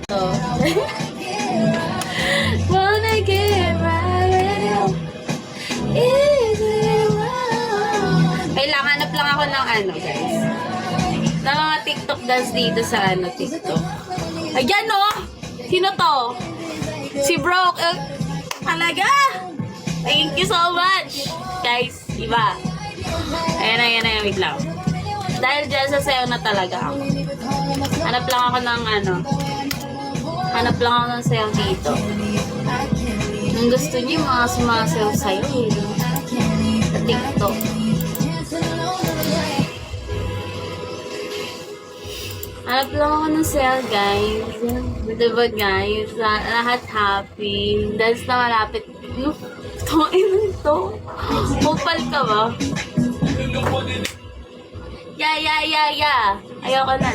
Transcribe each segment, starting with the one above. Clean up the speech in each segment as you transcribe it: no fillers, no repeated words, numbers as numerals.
Oh. Wanna get right with you. Is it wrong? Kailangan hanap lang ako ng ano, guys. Na mga TikTok dance dito sa ano, TikTok. Ayan, oh! Sino to? Si Broke. Talaga! Thank you so much! Guys, iba. Ayan, wait lang. Dahil dyan sa sayo na talaga ako. Hanap lang ako ng ano. Hanap lang ako ng sayo dito. Ang gusto niyo, mga sumasayaw sa'yo eh. Sa TikTok. Hanap lang ako ng sayo, guys. Diba, guys? Lahat happy. Dance na malapit. No, ito. Mupal ka ba? Yeah. Ayoko na.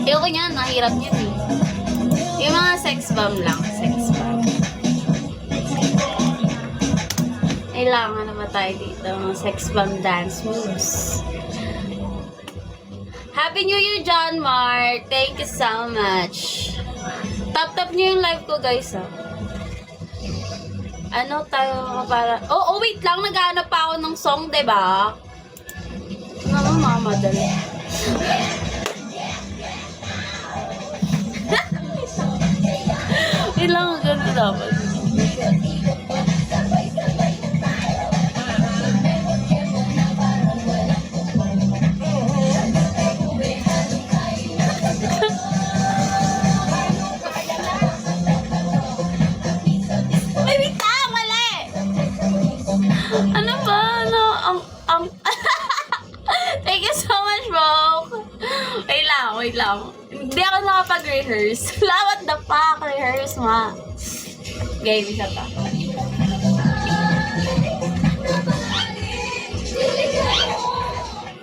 Ayoko niyan. Mahirap niyan eh. Yung mga sex bomb lang. Sex bomb. Kailangan na ba tayo dito? Mga sex bomb dance moves. Happy New Year, John Mark. Thank you so much. Tap niyo yung live ko, guys, ha. Ano tayo para... Oh, wait lang. Naghahanap pa ako ng song, diba? Ano, mamadali. Wait lang, ganda dapat. Ano ba? Thank you so much, bro. Wait lang. Hindi ako nakapag-rehearse. What the fuck? Rehearse, ma. Game, isa pa.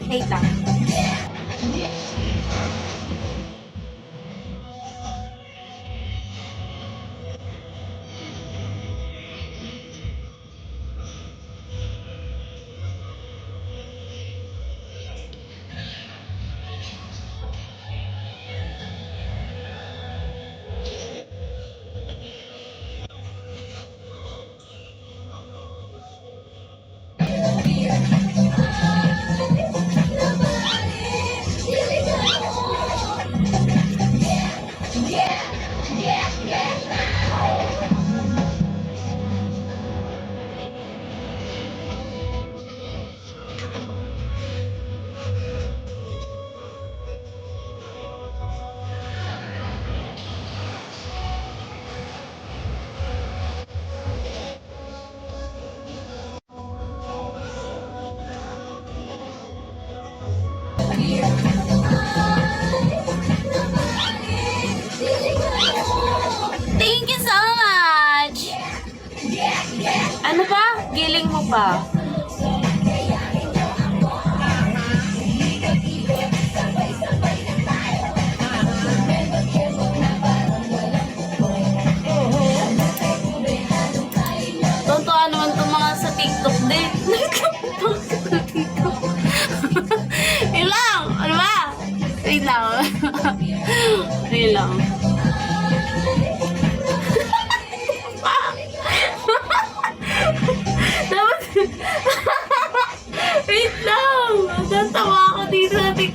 Wait lang. Thank you so much! Ano pa? Giling mo pa. Tontuan naman itong mga sa TikTok din. Ilang! Ano ba? Wait lang. Wait lang. Wait lang! Natawa ako dito sa TikTok.